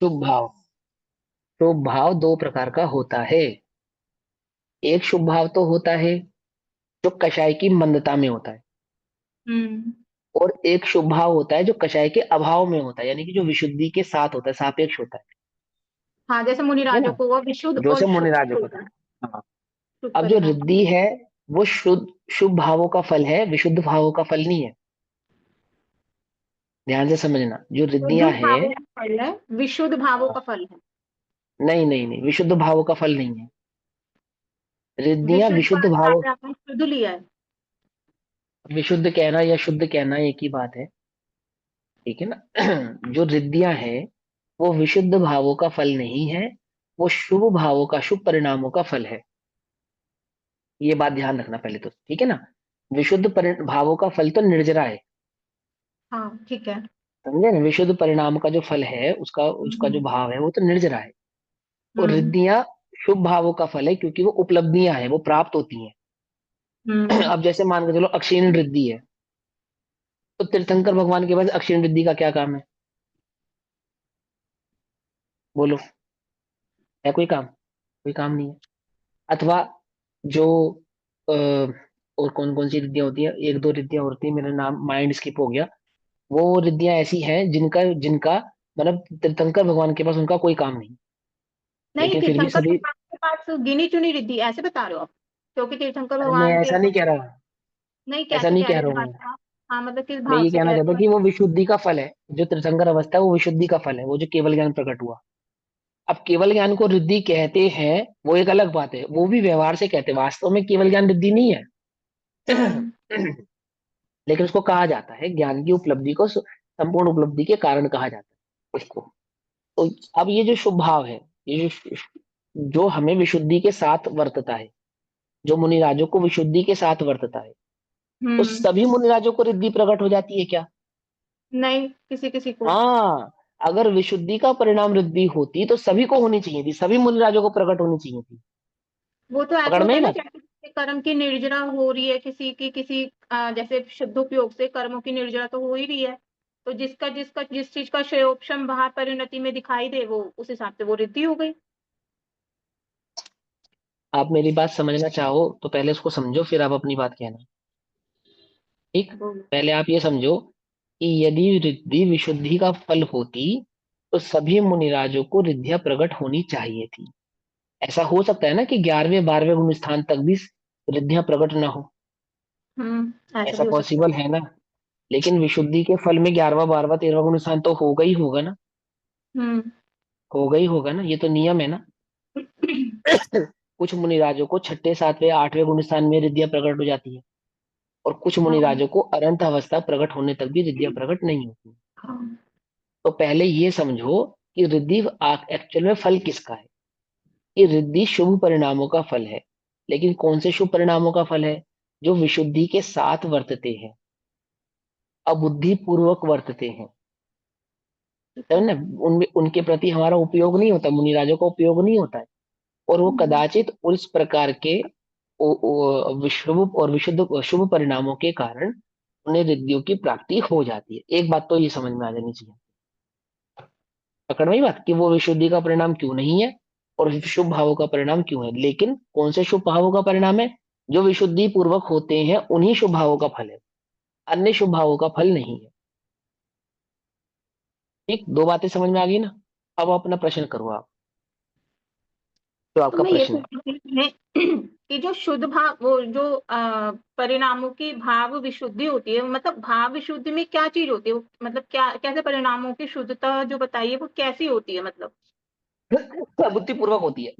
शुभ भाव। शुभ भाव दो प्रकार का होता है। एक शुभ भाव तो होता है जो कषाय की मंदता में होता है, हम्म। और एक शुभ भाव होता है जो कषाय के अभाव में होता है, यानी कि जो विशुद्धि के साथ होता है, सापेक्ष होता है। हाँ, जैसे ठीक है मुनिराजों ना? को वो विशुद्ध जो और से शुद्ध मुनिराजो को होता था। है। हाँ। शुद्ध अब जो परिणाम। रिद्धि है वो शुद्ध शुभ भावों का फल है, विशुद्ध भावों का फल नहीं है। ध्यान से समझना, जो शुद्ध रिद्धियां है। भावों का फल है, विशुद्ध भावों का हाँ, फल है। नहीं नहीं नहीं, विशुद्ध भावों का फल नहीं है। रिद्धियां विशुद्ध विशुद्ध का भाव। आपने आपने शुद्ध लिया है। विशुद्ध कहना या शुद्ध कहना एक ही बात है। ठीक है ना? जो रिद्धियां है वो विशुद्ध भावों का फल नहीं है, वो शुभ भावों का, शुभ परिणामों का फल है। ये बात ध्यान रखना पहले तो, ठीक है ना? विशुद्ध भावों का फल तो निर्जरा है। हाँ, ठीक है। समझे ना? विशुद्ध परिणाम का जो फल है, उसका उसका जो हम्म। भाव है वो तो निर्जरा है। और हम्म। रिद्धियां शुभ भावों का फल है, क्योंकि वो उपलब्धियां हैं, वो प्राप्त होती हैं। हम्म। अब जैसे मान के चलो अक्षीण रिद्धि है, तो तीर्थंकर भगवान के पास अक्षीण रिद्धि का क्या काम है? बोलो, है कोई काम? कोई काम नहीं है। अथवा जो और कौन कौन सी रिद्धियां होती है, एक दो रिद्धियां होती है, मेरा नाम माइंड स्किप हो गया। वो रिद्धियां ऐसी हैं जिनका जिनका मतलब तीर्थंकर भगवान के पास उनका कोई काम नहीं, नहीं, लेकिन फिर भी तीर्थंकर सभी। भगवान के पास गिनी चुनी रिद्धि ऐसे बता रहे हो आप? क्योंकि तीर्थंकर अरे मैं भगवान के ऐसा नहीं कह रहा, नहीं, ऐसा कैसे नहीं कह कह रहे रहा इस हूँ बात मैं। का? हाँ, मतलब किस मैं भाव ये से कहना कह चाहता रहे हूँ हो? कि वो विशुद्धि का फल है। जो त्रिसंकर अवस्था है वो विशुद्धि का फल है, वो जो केवल ज्ञान प्रकट हुआ। अब केवल ज्ञान को रिद्धि कहते हैं, वो एक अलग बात है, वो भी व्यवहार से कहते हैं, वास्तव में केवल ज्ञान रिद्धि नहीं है। हम्म। लेकिन उसको कहा जाता है, ज्ञान की उपलब्धि को संपूर्ण उपलब्धि के कारण कहा जाता है उसको। तो अब ये जो शुभ भाव है, ये जो हमें विशुद्धि के साथ वर्तता है, जो मुनिराजों को विशुद्धि के साथ वर्तता है, तो हम्म। सभी मुनिराजों को रिद्धि प्रकट हो जाती है क्या? नहीं, किसी किसी को। हाँ। अगर विशुद्धि का परिणाम रिद्धि होती तो सभी को होनी चाहिए थी, सभी मुनिराजों को प्रकट होनी चाहिए थी। वो तो ऐसे पकड़ में होता ही है ना, बात। जैसे किसी कर्म की निर्जरा हो रही है, किसी की किसी जैसे शुद्धोपयोग से कर्मों की निर्जरा तो हो ही रही है। तो जिसका जिसका जिस चीज का श्रेयोपशम बाहर परिणति में दिखाई दे, वो उस हिसाब से वो रिद्धि हो गई। आप मेरी बात समझना चाहो तो पहले उसको समझो, फिर आप अपनी बात कहना। ठीक। बोलो। पहले आप ये समझो कि यदि रिद्धि विशुद्धि का फल होती तो सभी मुनिराजों को रिद्धियां प्रकट होनी चाहिए थी। ऐसा हो सकता है ना कि 11वें 12वें गुण स्थान तक भी रिद्धियां प्रकट ना हो? ऐसा ऐसा भी हो सकता पॉसिबल है ना? लेकिन विशुद्धि के फल में 11वां 12वां 13वां गुण स्थान तो होगा ही होगा ना। है। हम्म। होगा ही होगा ना, ये तो नियम है ना। कुछ मुनिराजों को छठे सातवें आठवें गुण स्थान में रिद्धियां प्रकट हो जाती है, और कुछ हाँ। मुनिराजों को अनंत अवस्था प्रकट होने तक भी रिद्धियां प्रकट नहीं होती। हाँ। तो पहले ये समझो कि रिद्धि एक्चुअल में फल किसका है। ये रिद्धि शुभ परिणामों का फल है। लेकिन कौन से शुभ परिणामों का फल है? जो विशुद्धि के साथ वर्तते हैं, अबुद्धि पूर्वक वर्तते हैं। ठीक है है। ना? उनमें उनके प्रति हमारा उपयोग नहीं होता, मुनिराजों का उपयोग नहीं होता है। और वो हम्म। कदाचित उस प्रकार के शुभ और विशुद्ध शुभ परिणामों के कारण उन्हें रिद्धियों की प्राप्ति हो जाती है। एक बात तो ये समझ में आ जानी चाहिए, पकड़ में ही बात, कि वो विशुद्धि का परिणाम क्यों नहीं है और शुभ भावों का परिणाम क्यों है। लेकिन कौन से शुभ भावों का परिणाम है? जो विशुद्धि पूर्वक होते हैं उन्हीं शुभ भावों का फल है, अन्य शुभ भावों का फल नहीं है। ठीक, दो बातें समझ में आ गई ना? अब अपना प्रश्न करो आप, जो तो आपका मैं ये प्रश्न है। पूछ रही थी कि जो शुद्ध भाव, वो जो परिणामों की भाव विशुद्धि होती है, मतलब भाव विशुद्धि में क्या चीज होती है? मतलब क्या, कैसे परिणामों की शुद्धता जो बताइए वो कैसी होती है मतलब? अबुद्धि पूर्वक होती है।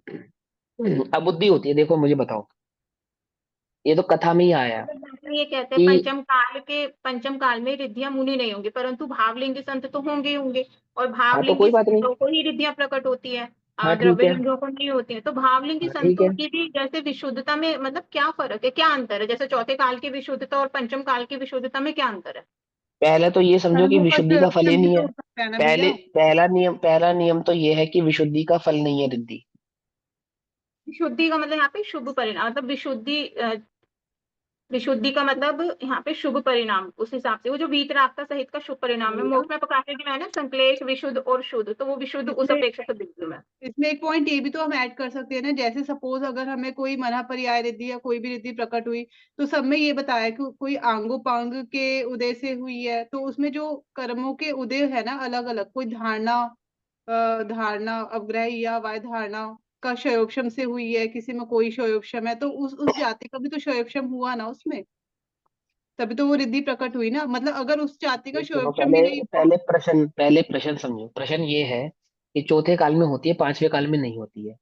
अबुद्धि होती है, देखो मुझे बताओ, ये तो कथा में ही आया है मतलब जैसे ये कहते हैं कि। पंचम काल में रिद्धियां मुनि नहीं होंगी, परंतु भावलिंगी संत तो होंगे ही होंगे। और हाँ तो भावलिंगी कोई बात नहीं। संतों को ही रिद्धियां प्रकट होती है। हाँ ठीक द्रव्य है। लिंगों को नहीं होती है। तो भावलिंगी हाँ ठीक संतों है। की भी जैसे विशुद्धता में मतलब क्या फर्क है, क्या अंतर है? जैसे चौथे काल की विशुद्धता और पंचम काल की विशुद्धता में क्या अंतर है? पहले तो ये समझो कि कर्मों का विशुद्धि का फल ही संयोजन भी नहीं तो है। हो सकता है ना पहले भैया। पहला नियम तो ये है कि विशुद्धि का फल नहीं है रिद्धि। विशुद्धि का मतलब यहाँ पे शुभ परिणाम, मतलब विशुद्धि विशुद्धि का मतलब यहाँ पे शुभ परिणाम, उस हिसाब से वो जो वीतरागता सहित का शुभ परिणाम है, मोक्ष में प्रकाशित में है ना संक्लेश विशुद्ध और शुद्ध, तो वो विशुद्ध उस इसमें अपेक्षा से बिल्कुल है। इसमें एक पॉइंट ये भी तो हम ऐड कर सकते हैं ना, जैसे सपोज अगर हमें कोई मना पर्याय रिद्धि या कोई भी रिद्धि प्रकट हुई, तो सब में ये बताया कि कोई आंगोपांग के उदय से हुई है, तो उसमें जो कर्मों के उदय है ना अलग अलग, कोई धारणा धारणा अवग्रह या वाय धारणा का क्षयोक्षम से हुई है, किसी में कोई क्षयोक्षम है, तो उस जाति का भी तो क्षयोक्षम हुआ ना उसमें, तभी तो वो रिद्धि प्रकट हुई ना। मतलब अगर उस जाति का ये सुनो, क्षयोक्षम ही नहीं तो। पहले प्रश्न समझो। प्रश्न ये है कि चौथे काल में होती है, पांचवें काल में नहीं होती है।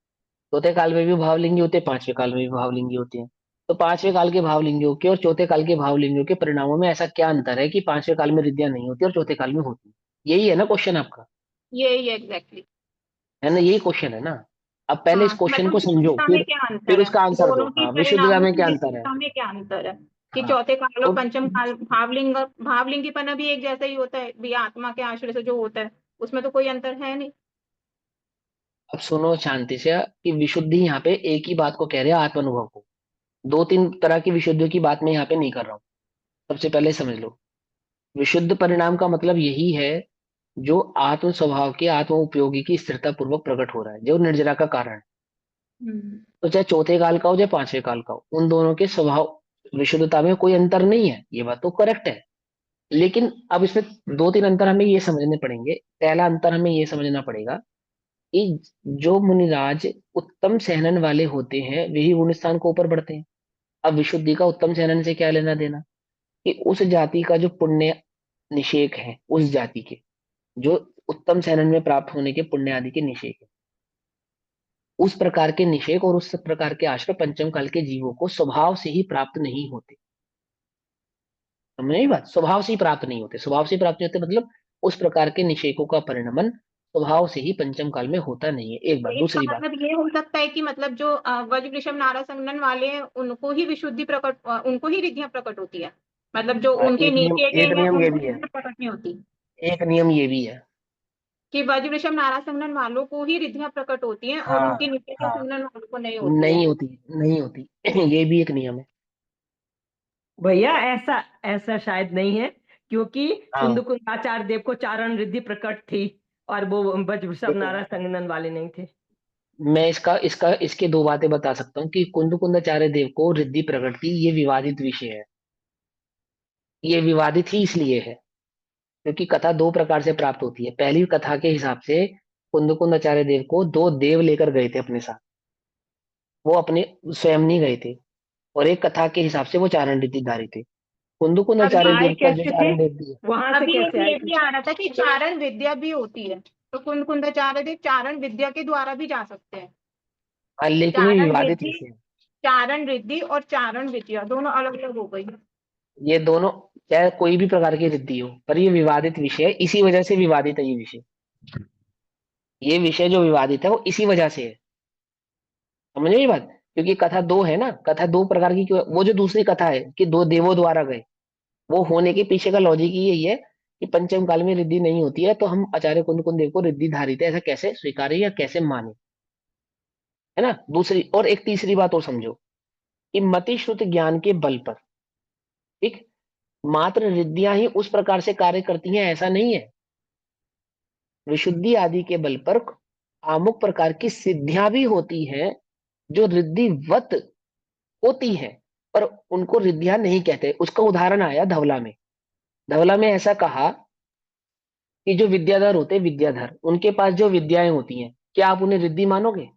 चौथे काल में भी भावलिंगी होते हैं, पांचवें काल में भी भावलिंगी होते हैं। तो पांचवें काल के भावलिंगियों के और चौथे काल के भावलिंगियों के परिणामों में ऐसा क्या अंतर है कि पांचवें काल में रिद्धियां नहीं होती और चौथे काल में होती है? यही है ना क्वेश्चन आपका? यही एग्जैक्टली। है ना, यही क्वेश्चन है ना। अब पहले इस हाँ, क्वेश्चन मतलब को समझो, विशुद्धता में फिर क्या फिर अंतर है, उसका आंसर दो। दोनों की हाँ, विशुद्धता परिणामों में की क्या अंतर है? विशुद्धता में क्या अंतर है कि हाँ, चौथे काल और तो पंचम काल भावलिंग, भावलिंगीपना भी एक जैसा ही होता है भी, आत्मा के आश्रय से जो होता है उसमें तो कोई अंतर है नहीं। अब सुनो शांति से कि विशुद्धि यहाँ पे एक ही बात को कह रहे हैं, आत्मानुभव को। दो तीन तरह की विशुद्धियों की बात मैं यहाँ पे नहीं कर रहा हूँ। सबसे पहले समझ लो, विशुद्ध परिणाम का मतलब यही है जो आत्म स्वभाव के आत्म उपयोगी की स्थिरता पूर्वक प्रकट हो रहा है, जो निर्जरा का कारण है। हम्म। तो चाहे चौथे काल का हो चाहे पांचवें काल का हो, उन दोनों के स्वभाव विशुद्धता में कोई अंतर नहीं है, ये बात तो करेक्ट है। लेकिन अब इसमें दो तीन अंतर हमें ये समझने पड़ेंगे। पहला अंतर हमें ये समझना पड़ेगा कि जो मुनिराज उत्तम सहनन वाले होते हैं वही गुण स्थान को ऊपर बढ़ते हैं। अब विशुद्धि का उत्तम सहनन से क्या लेना देना? कि उस जाति का जो पुण्य निषेक है, उस जाति के जो उत्तम सहनन में प्राप्त होने के पुण्य आदि के निषेक है, उस प्रकार के निषेक और उस प्रकार के आश्रय पंचम काल के जीवों को स्वभाव से ही प्राप्त नहीं होते। समझ आई बात? स्वभाव से ही प्राप्त नहीं होते, स्वभाव से ही प्राप्त नहीं होते मतलब उस प्रकार के निषेकों का परिणमन स्वभाव से ही पंचम काल में होता नहीं है। एक तो बात। इसका दूसरी बात, मतलब ये हो सकता है कि मतलब जो वज्र वृषभ नारा संगठन वाले हैं उनको ही विशुद्धि प्रकट, उनको ही रिद्धियां प्रकट होती है, मतलब जो उनके नीचे के एक हैं नियम ये उनको भी है, रिद्धियां प्रकट नहीं होती। एक नियम ये भी है। कि वज्र वृषभ नारा संगठन वालों को ही रिद्धियां प्रकट होती हैं और हाँ, उनके नीचे के हाँ, संगठन वालों को नहीं होती है। नहीं होती, नहीं होती। ये भी एक नियम है। भैया ऐसा ऐसा शायद नहीं है, क्योंकि हाँ, कुंदकुंदाचार्य देव को चारण रिद्धि प्रकट थी और वो वज्र देखो, नारायण संगनन वाले नहीं थे। मैं इसका इसका इसके दो बातें बता सकता हूँ कि कुंद कुंदाचार्य देव को रिद्धि प्रकट थी, ये विवादित विषय है। ये विवादित ही इसलिए है क्योंकि कथा दो प्रकार से प्राप्त होती है। पहली कथा के हिसाब से कुंद कुंदाचार्य देव को दो देव लेकर गए थे अपने साथ, वो अपने स्वयं नहीं गए थे। और एक कथा के हिसाब से वो चारण रिद्धिधारी थे। कुंद अब कुंदाचार्य ये आए देव का जो कैसे थे, चारण रिद्धि, वहां से अभी एक कैसे आए ये थे? भी आ रहा था कि चारण विद्या भी होती है, तो कुंद कुंदाचार्य देव चारण विद्या के द्वारा भी जा सकते हैं। हाँ, लेकिन ये चारण विवादित रिद्धि, विषय है। चारण रिद्धि और चारण विद्या दोनों अलग अलग हो गई। ये दोनों, चाहे कोई भी प्रकार की रिद्धि हो, पर ये विवादित विषय है, इसी वजह से विवादित है ये विषय। ये विषय जो विवादित है वो इसी वजह से है। समझ ये बात? क्योंकि कथा दो है ना, कथा दो प्रकार की क्यों? वो जो दूसरी कथा है कि दो देवों द्वारा गए, वो होने के पीछे का लॉजिक ही यही है कि पंचम काल में रिद्धि नहीं होती है, तो हम आचार्य कुंद कुंद देव को रिद्धि धारित है ऐसा कैसे स्वीकारें या कैसे माने? है ना। दूसरी और एक तीसरी बात और समझो कि मति श्रुत ज्ञान के बल पर, ठीक, मात्र रिद्धियां ही उस प्रकार से कार्य करती हैं ऐसा नहीं है। विशुद्धि आदि के बल पर अमुक प्रकार की सिद्धियां भी होती हैं जो रिद्धिवत होती हैं, पर उनको रिद्धियां नहीं कहते। उसका उदाहरण आया धवला में। धवला में ऐसा कहा कि जो विद्याधर होते हैं, विद्याधर, उनके पास जो विद्याएं होती हैं, क्या आप उन्हें रिद्धि मानोगे?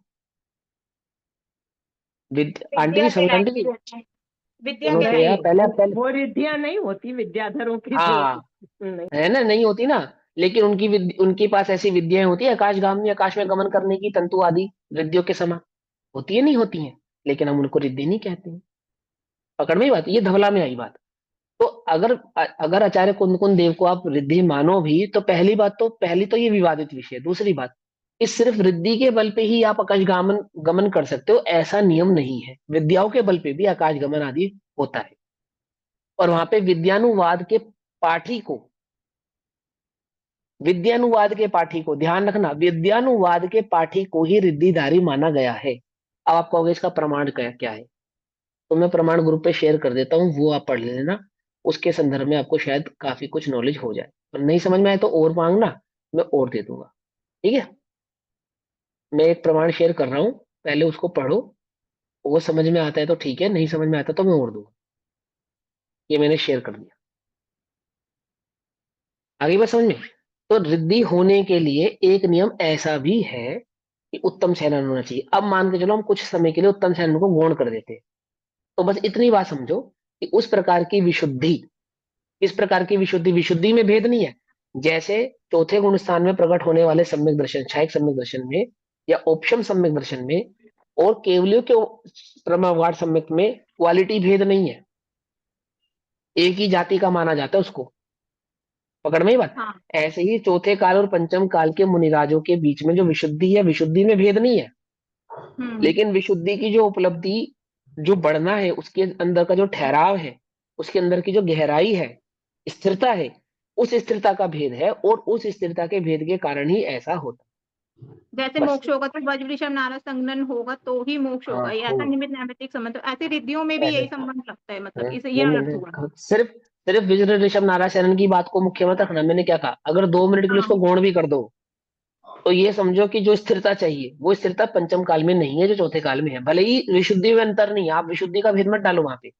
आंटी विद्या जी, समझ आंटी कहलाती जी, है, विद्या सुनो तो यार, नहीं, कहलाती पहले वो रिद्धियां नहीं होती, विद्याधरों की जो हाँ, नहीं। है ना, नहीं होती ना। लेकिन उनके पास ऐसी विद्याएं होती है आकाशगामी, आकाश में गमन करने की, तंतु आदि रिद्धियों के समान होती है, नहीं होती है? लेकिन हम उनको रिद्धि नहीं कहते हैं। पकड़ में ही बात, ये धवला में आई बात। तो अगर आचार्य कुंद कुंद देव को आप रिद्धि मानो भी, तो पहली तो ये विवादित विषय है। दूसरी बात, कि सिर्फ रिद्धि के बल पे ही आप आकाश गमन गमन कर सकते हो ऐसा नियम नहीं है। विद्याओं के बल पे भी आकाश गमन आदि होता है। और वहां पे पाठी को विद्यानुवाद के पाठी को, ध्यान रखना, विद्यानुवाद के पाठी को ही रिद्धिधारी माना गया है। अब आप कहोगे इसका प्रमाण क्या क्या है? तो मैं प्रमाण ग्रुप पे शेयर कर देता हूँ, वो आप पढ़ लेना। उसके संदर्भ में आपको शायद काफी कुछ नॉलेज हो जाए, और नहीं समझ में आए तो और मांगना, मैं और दे दूंगा। ठीक है, मैं एक प्रमाण शेयर कर रहा हूँ, पहले उसको पढ़ो, वो समझ में आता है तो ठीक है, नहीं समझ में आता तो मैं और दूंगा। ये मैंने शेयर कर दिया। आगे बात समझ में? तो रिद्धि होने के लिए एक नियम ऐसा भी है कि उत्तम सैनन होना चाहिए। अब मान के चलो हम कुछ समय के लिए उत्तम सैनन को गौण कर देते हैं, तो बस इतनी बात समझो कि उस प्रकार की विशुद्धि, इस प्रकार की विशुद्धि, विशुद्धि में भेद नहीं है। जैसे चौथे गुण स्थान में प्रकट होने वाले सम्यक दर्शन, क्षयिक सम्यक दर्शन में, या औपशम सम्यक दर्शन में, और केवलियों के परमावगाढ़ सम्यक में क्वालिटी भेद नहीं है, एक ही जाति का माना जाता है उसको। पकड़ में ही बात। हाँ। ऐसे ही चौथे काल और पंचम काल के मुनिराजों के बीच में जो विशुद्धि है, विशुद्धि में भेद नहीं है, लेकिन विशुद्धि की जो उपलब्धि, जो बढ़ना है, उसके अंदर का जो ठहराव है, उसके अंदर की जो गहराई है, स्थिरता है, उस स्थिरता का भेद है, और उस स्थिरता के भेद के कारण ही ऐसा होता जैसे है। बस। मोक्ष होगा तो वज्र ऋषभ नारद संगन होगा तो ही मोक्ष हाँ होगा, ये हो। ऐसा निमित्त नैमित्तिक संबंध, ऐसे रिद्धियों में भी यही ऐसे संबंध लगता है, मतलब हाँ, इसे ये वो अर्थ मैंने हुआ। सिर्फ सिर्फ विजय ऋषभ नारायण की बात को मुख्य मत रखना। मैंने क्या कहा, अगर 2 मिनट के लिए उसको हाँ। गौण भी कर दो, तो ये समझो कि जो स्थिरता चाहिए वो स्थिरता पंचम काल में नहीं है, जो चौथे काल में है। भले ही विशुद्धि में अंतर नहीं है, आप विशुद्धि का भेद मत डालो वहां पे,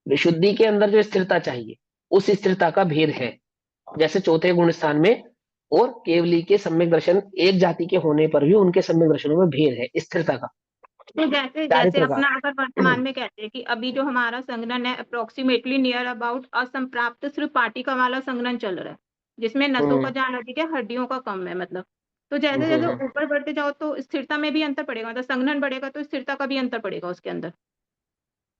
विशुद्धि के अंदर जो स्थिरता चाहिए उस स्थिरता का भेद है। जैसे चौथे गुण स्थान में और केवली के सम्यक दर्शन एक जाति के होने पर भी उनके सम्यक दर्शनों में भेद है, स्थिरता का। तो जैसे जैसे चारित्र का। अपना अगर वर्तमान में कहते हैं कि अभी जो हमारा संघनन है अप्रोक्सीमेटली नियर अबाउट असंप्राप्त सिर्फ पाटिका वाला संघनन चल रहा है, जिसमें नसों का हम्म ज्ञान अधिक है, हड्डियों का कम है, मतलब तो जैसे हम्म जैसे हम्म। ऊपर बढ़ते जाओ तो स्थिरता में भी अंतर पड़ेगा, मतलब संघनन बढ़ेगा तो स्थिरता का भी अंतर पड़ेगा उसके अंदर।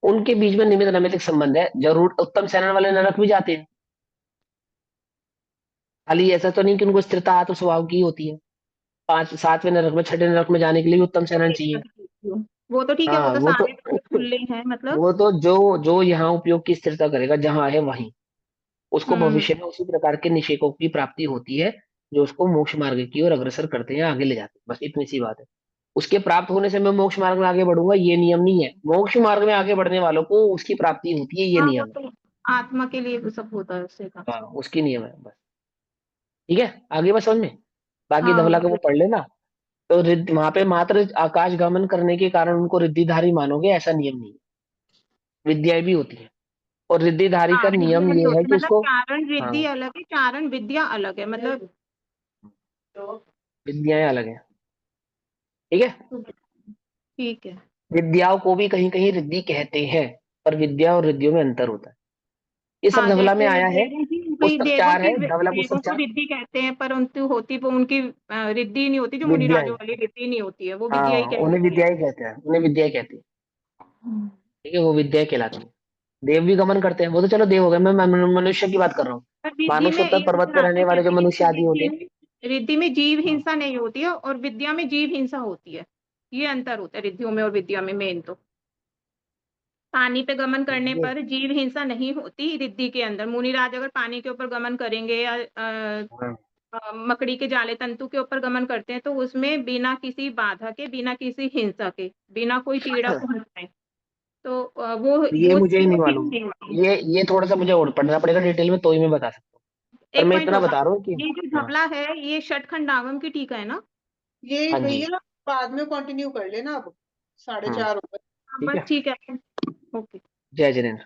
उनके बीच में निमित्त नैमित्तिक संबंध है, जरूर उत्तम सैनन वाले नरक भी जाते हैं। खाली ऐसा तो नहीं कि उनको स्थिरता आत्म स्वभाव की होती है। 5 7वें नरक में, 6ठे नरक में जाने के लिए भी उत्तम सैनन चाहिए। वो तो ठीक है, वो हाँ तो वो तो सारे खुले हैं मतलब। वो तो जो जो यहाँ उपयोग की स्थिरता करेगा, जहां है वहीं उसको हम्म। भविष्य में उसी प्रकार के निषेकों की प्राप्ति होती है, जो उसको मोक्ष मार्ग की ओर अग्रसर करते हैं, आगे ले जाते हैं। बस इतनी सी बात है। उसके प्राप्त होने से मैं मोक्ष मार्ग में आगे बढ़ूंगा, ये नियम नहीं है। मोक्ष मार्ग में आगे बढ़ने वालों को उसकी प्राप्ति होती है, ये हाँ, वो नियम है। तो आत्मा के लिए वो सब होता है उससे का। हाँ उसकी नियम है बस। ठीक है, आगे बस समझ में। बाकी हाँ। धवला का वो पढ़ लेना। तो वहां पे मात्र आकाश गमन करने के कारण उनको रिद्धिधारी मानोगे, ऐसा नियम नहीं है। विद्याएं भी होती है, और रिद्धिधारी हाँ, का नियम रिद्धि भी ये है होती कि है, मतलब उसको। चारण हाँ रिद्धि अलग है, चारण विद्या अलग है, मतलब विद्याएं अलग है। ठीक है, ठीक है। विद्याओं को भी कहीं कहीं रिद्धि कहते हैं, पर विद्या और रिद्धियों में अंतर होता है। ये सब हाँ, धवला में जैसे आया है। देवों की वही पुस्तक 4 है, धवला देवों पुस्तक को 4। रिद्धि कहते हैं, पर उनकी होती वो उनकी रिद्धि नहीं होती, जो मुनिराजों विद्याएं, वाली रिद्धि नहीं होती है, वो विद्या ही हाँ उन्हें कहलाती है। विद्याएं कहते हैं, उन्हें विद्याएं कहती है। हम्म। ठीक है, वो विद्याएं कहलाती है। देव भी गमन करते हैं, वो तो चलो देव हो गए, मैं मनुष्य की बात कर रहा हूँ। पर रिद्धि मानव में सत्तर एक पर्वत पे रहने शास्त्र वाले जो कहते हैं मनुष्य कि आदि होते हैं। रिद्धि में जीव हाँ हिंसा नहीं होती है और विद्या में जीव हिंसा होती है, ये अंतर होता है रिद्धियों में और विद्या में मेन तो। पानी पे गमन करने ये पर जीव हिंसा नहीं होती रिद्धि के अंदर, मुनिराज अगर पानी के ऊपर गमन करेंगे या हाँ मकड़ी के जाले तंतु के ऊपर गमन करते हैं तो उसमें बिना किसी बाधा के, बिना किसी हिंसा के, बिना कोई पीड़ा पहुंचाए, तो ये वो मुझे ही चीज नहीं होती मालूम। नहीं होती। ये थोड़ा सा मुझे और पढ़ना पड़ेगा डिटेल में, तो ही मैं बता सकता हूँ। पर एक मैं पॉइंट इतना होगा, बता रहा हूँ कि। ये जो हाँ धबला है ये षटखंडागम की टीका है ना। ये हाँ जी। भैया बाद में कंटिन्यू कर लेना, अब 4:30 हो गए। हाँ, ठीक बस है, ठीक है। ओके। जय जिनेन्द्र।